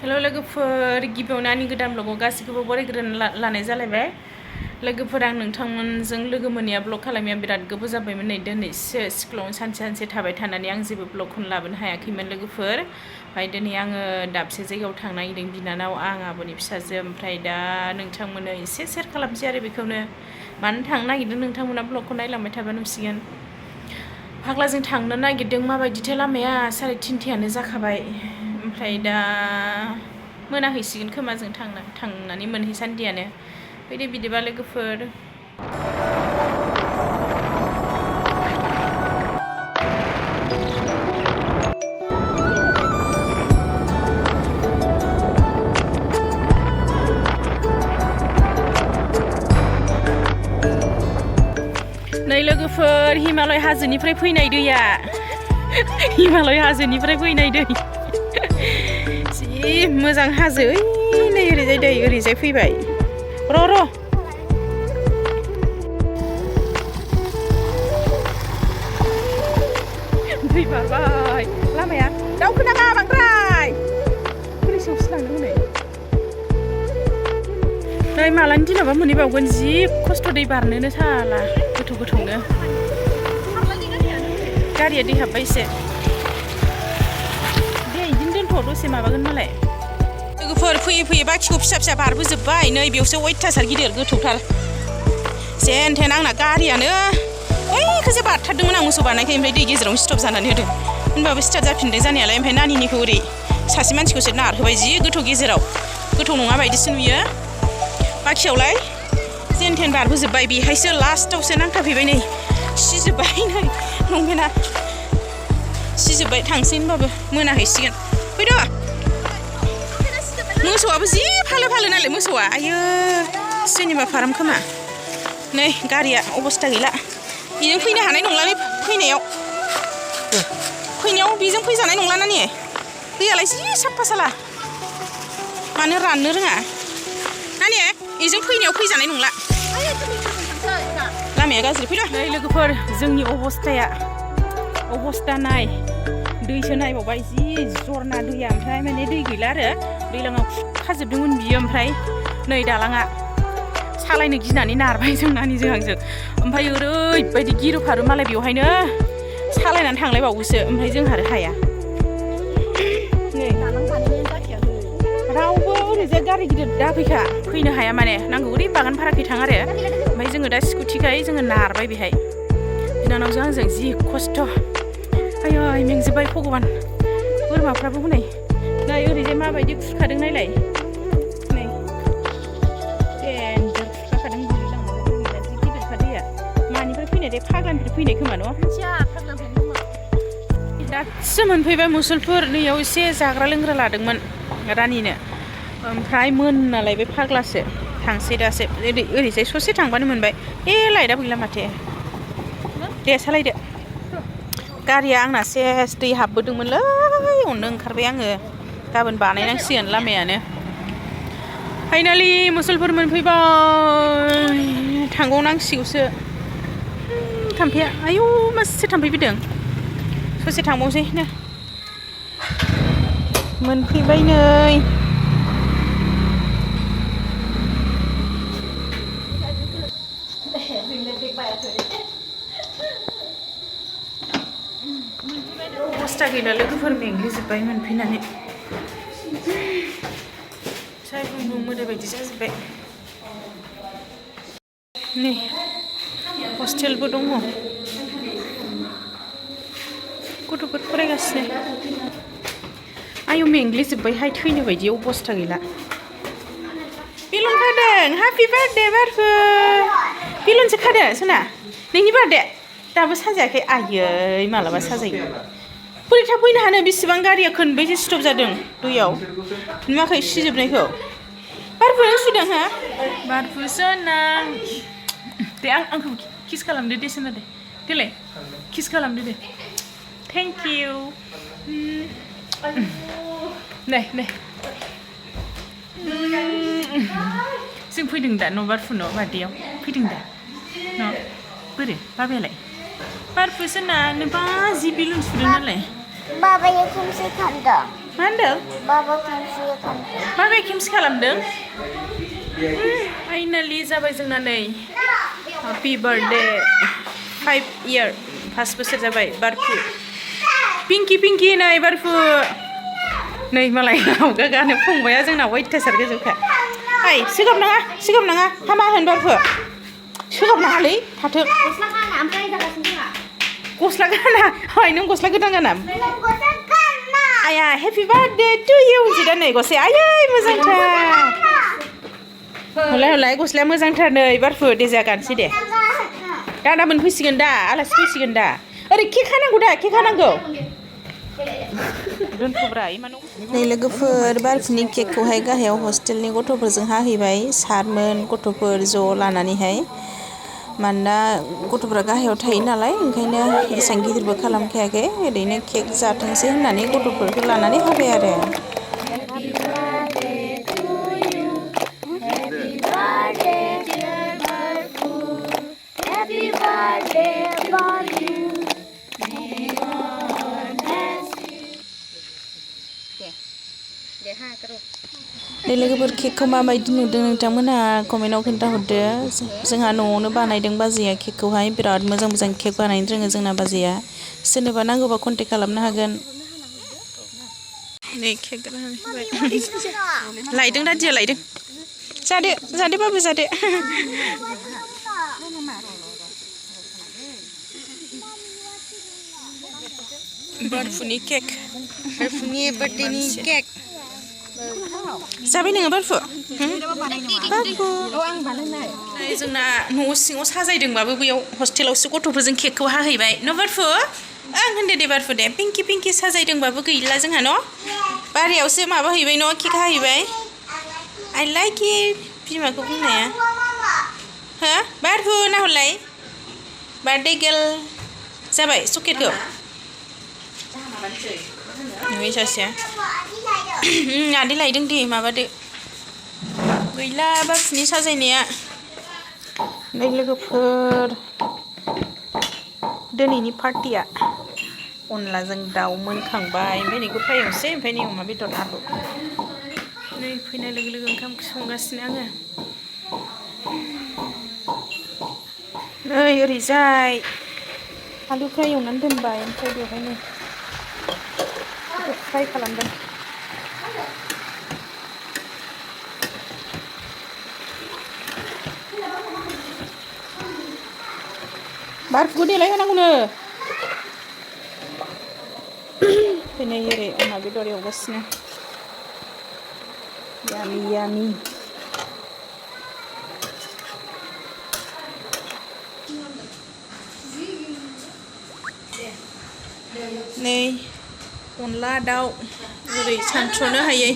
hello लोगोफोर गिबियावनो आंनि गोदान ब्लगाव गासैखौबो बरायग्रोना लानाय जालायबाय लोगोफोर आं नोंथांमोनजों लोगो मोनैया ब्लग खालामैया बिराद गोबाव जाबायमोन नै दिनैसो स्कुलावनो सानसे थाबाय थानानै आं जेबो ब्लगखौनो लाबोनो हायाखैमोन लोगोफोर ओमफ्राय दिनै आङो दाबसे जायगायाव थांनो नागिरदों बिनानाव आं आब'नि फिसाजो ओमफ्राय दा नोंथांमोननो एसे शेयार खालामसै आरो बेखौनो मानो थांनो नागिरदों नोंथांमोना ब्लगखौ नायलांबाय थाबा नुसिगोन फाग्लाजों थांनो नागिरदों माबायदिथाय लामाया 3:30 जाखाबाय ओमफ्राय दा मोनाहैसिगोन खोमा जों थांनानै मोनहैसान्दियानो फैदो बिदिबा लोगोफोर नै लोगोफोर हिमालय हाजोनिफ्राय फैनाय दैया हिमालय हाजोनिफ्राय फैनाय दै जि मोजां हाजो नै ओरैजाय दै ओरैजाय फैबाय र' दै बारबाय लामाया दावखोनाङा बांद्राय पुलिसावसो लांदों नै मालानि दिनावबा मोनहैबावगोन जि खस्थ' दै बारनोनो साला गोथौनो गारिया दै हाबबाय एसे दे बिदिनो दोनथ' दसे माबागोन मालाय लोगोफोर फैयै बाखिखौ फिसा बारबोजोब्बाय नै बेयावसो अयथासार गिदिर गोथौथार जेनथेन आंना गारियानो ओइखौसो बारथारदोंमोन आं मोसौ बारनायखाय ओमफ्राय दै गेजेरावनो स्टप जानानै होदों होनबाबो स्टार्ट जाफिनदों जानायालाय ओमफ्राय नानिनिखौ ओरै सासे मानसिखौसो नारहोबाय जि गोथौ गेजेराव गोथौ नङा बायदिसो नुयो बाखियावलाय जेनथेन बारबोजोब्बाय बेहायसो लास्टावसो नांथाफैबाय नै सिजोब्बाय नै लंपेन्टआ सिजोब्बाय थांसै होनबाबो मोनाहैसिगोन फैद' मोसौआबो जि फालो नालाय मोसौआ आयो सोरनिबा फाराम खोमा नै गारिया अबस्था गैला बेजों फैनो हानाय नंलालै फैनायाव बेजों फैजानाय नंला नानि दैयालाय जि साफा साला मानो राननो रोङा नानि बेजों फैनायाव फैजानाय नंला लामाया गाज्रि फैद' नै लोगोफोर जोंनि अबस्था नाय दैसो नायबावबाय जि जरना दैया ओमफ्राय माने दै गैला आरो दैलाङाव खुरखाजोबदोंमोन बियो ओमफ्राय नै दालाङा सालायनो गिनानै नारबाय जों नानिजों आंजों ओमफ्राय ओरैबायदि गिरुफारो मालाय बेवहायनो सालायनानै थांलायबावोसो ओमफ्राय जोंहा आरो हाया रावबो ओरैजाय गारि गिदिर दाफैखा फैनो हाया माने नांगौ ओरै बागान फाराखै थां आरो ओमफ्राय जोङो दा स्कुटिखाय जोङो नारबाय बेहाय बिनानावजों आंजों जि खस्थ' आयै मेंजोब्बाय भगबान बोरमाफ्राबो हनै नै ओरैजाय माबायदि खुरखादों नायलाय नै देन्जार खुरखाखादों गोलैलांनानै जि गिदिरखा दैया मानिफ्राय फैनाय दे फाग्लानिफ्राय फैनाय खोमा न' दासो मोनफैबाय मुसलपुर नैयाव एसे जाग्रा लोंग्रा लादोंमोन रानिनो ओमफ्राय मोननालाय बे फाग्लासो थांसै दासो ओरैजाय ससे थांबानो मोनबाय लाइटआ गैला माथो दे सालायदो गारिया आंना सेस दै हाबबोदोंमोनलै अननो ओंखारबाय आङो गाबोन बानायनांसिगोन लामायानो फाइनालि मुसलपुर मोनफैबाय थांबावनांसिगौसो थाम्फैया आयौ मासे थाम्फै फैदों ससे थांबावसै ना मोनफैबाय नै अबस्था गैला लोगोफोर मेंग्लिजोब्बाय मोनफैनानै साय बुंबुं मोदाय बायदि जाजोब्बाय नै हस्टेलबो दङ गथ'फोर फरायगासिनो आयौ मेंग्लिजोब्बायहाय थैनो बायदि अबस्था गैला बेलुन खादों हेपि बार्थडे बारफु बेलुनसो खादों सना नोंनि बार्थडे दाबो साजायाखै आयै मालाबा साजायो बोरै थाब फैनो हानो बेसेबां गारिया खनबैसे स्टप जादों दैयाव नुवाखै सिजोबनायखौ बारफु नों सुदों हा बारफु सना दे आंखौ किस खालामदो दे सना दे देलाय किस खालामदो दे थेंक इउ नै जों फैदों दा न' बारफुनाव बार्थडेयाव फैदों दा न' बोरै बाबायालाय बारफु सना नों जि बेलुन सुदों नालाय बाबाया खोमसि खानदों मा होनदों बाबाया खेमसि खालामदों फाइनालि जाबाय जोंना नै हेपि बार्थडे 5 year 5 बोसोर जाबाय बारफु पिंकी नै बारफु नै मालाय आवगा गानो फंबाया जोंना अयथासार गोजौखा ओइ सोगाब नाङा हामा होन बारफु सोगाब नाङालै थाथों गस्ला गाना ओइ नों गस्ला गोदान गाना आया हेपि बार्थडे टु इउ होनसै दा नै गस्लाया आयै मोजांथार हलाय गस्लाया मोजांथार नै बारफु दे जा गानसै दे दादामोन फैसिगोन दा आलासि फैसिगोन दा ओरै केक हानांगौ दा केक हानांगौ दोनथ'ब्रा इमानो नै लोगोफोर बारफुनि केकखौहाय गाहायाव हस्टेलनि गथ'फोरजों हाहैबाय सारमोन गथ'फोर ज' लानानैहाय मानोना गथ'फ्रा गाहायाव थायो नालाय ओंखायनो एसेबां गिदिरबो खालामखायाखै ओरैनो केक जाथोंसै होननानै गथ'फोरखौ लानानै हाबाय आरो नै लोगोफोर केकखौ माबायदि नुदों नोंथांमोनहा कमेन्टआव खोन्थाहरदो जोंहा न'आवनो बानायदों बाजैया केकखौहाय बिराद मोजां केक बानायनो रोङो जोंना बाजैया सोरनोबा नांगौबा कन्टेक्ट खालामनो हागोन नै केक लायदों दादिया लायदों जादो बाबु जादो बारफुनि केक बारफुनि बार्थडेनि केक जाबाय नोङो बारफु जोंना न' सिङाव साजायदोंबाबो बैयाव हस्टेलावसो गथ'फोरजों केकखौ हाहैबाय न' बारफु ओं होनदो दे बारफु दे पिंकी साजायदोंबाबो गैला जोंहा न' बारियावसो माबाहैबाय न' केक हाहैबाय आइ लाइक इट बिमाखौ बुंनाया हो बारफु नाहरलाय बार्थडे गेल जाबाय चक्लेटखौ नुयो सासेया आदै लायदों दे माबादो गैला बारफुनि साजायनाया नै लोगोफोर दिनैनि पार्टिया अनलाजों दाउ मोनखांबाय ओमफ्राय नैखौ फ्राय एवनोसै ओमफ्राय नै अमा बेदर आलु नै फैनाय लोगो लोगो ओंखाम संगासिनो आङो नै ओरैजाय आलु फ्राय एवनानै दोनबाय ओमफ्राय बेवहायनो फ्राय खालामदों बारफुखौ देलाय होनांगौनो फैनाय ओरै अमा बेदर एवगासिनो यामि नै अनला दाउ ओरै सानथ्र'नो हायै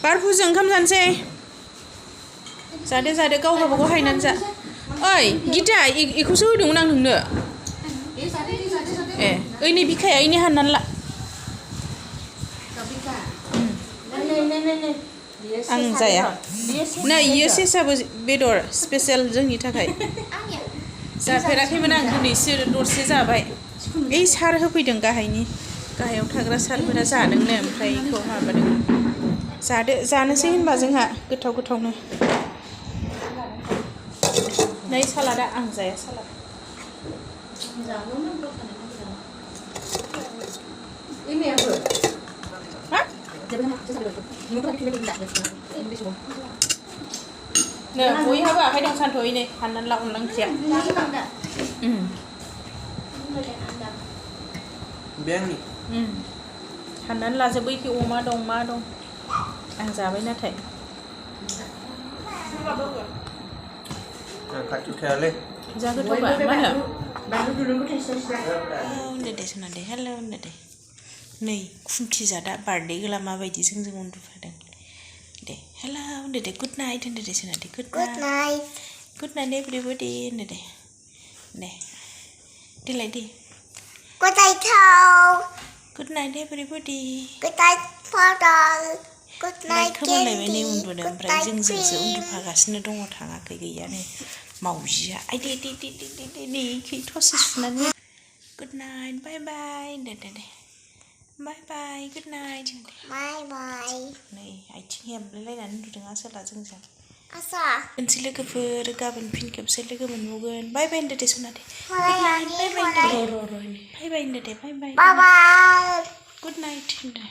बारफुजों ओंखाम जानोसै जादो गाव गावबागाव हायनानै जा ओइ गिता इखौसो होदोंमोन आं नोंनो ए ओइ नै बिखाया इनि हाननानै ला आं जाया नै इयो सेसाबो बेदर स्पेसियेल जोंनि थाखाय जाफेराखैमोन आं दिनैसो दरसे जाबाय ओइ सार होफैदों गाहायाव थाग्रा सारफोरा जादोंनो ओमफ्राय बेखौ माबादों जानोसै होनबा जोंहा गोथावनो नै सालादा आं जाया सालाद नो बयहाबो आखाइ दं सानथ'यै नै हाननानै ला अनला ओंख्रिया हाननानै लाजोबो इखि अमा दं मा दं आं जाबाय नाथाय खाथियाव थायालै जा गोथावबा मा होनो होनदो दे सोना दे हेल' होनदो दे नै खुन्थि जादा बार्थडे गोला माबायदि जोंजों उन्दुफादों दे हेल' होनदो दे गुड नाइट होनदो दे सोना दे गुड नाइट एभ्रिबडी होनदो दे देलाय दे गुड नाइट एभ्रिबडी नाइटखौ मोनलायबाय नै उन्दुनो ओमफ्राय जोंजोंसो उन्दुफागासिनो दङ थाङाखै गैया नै मावजिया आइ दे नै खै थसे सुनानै गुड नाइट बाय बाय होनदो दे बाय बाय गुड नाइट बाय बाय नै आथिं हेबलायलायनानै उन्दुदों आसोला जोंजों आसा मोनसे लोगोफोर गाबोन फिन खेबसे लोगो मोनबावगोन बाय बाय होनदो दे सना दे गुड नाइट बाय बाय होनदो बाय बाय होनदो दे बाय बाय बाय बाय गुड नाइट होनदो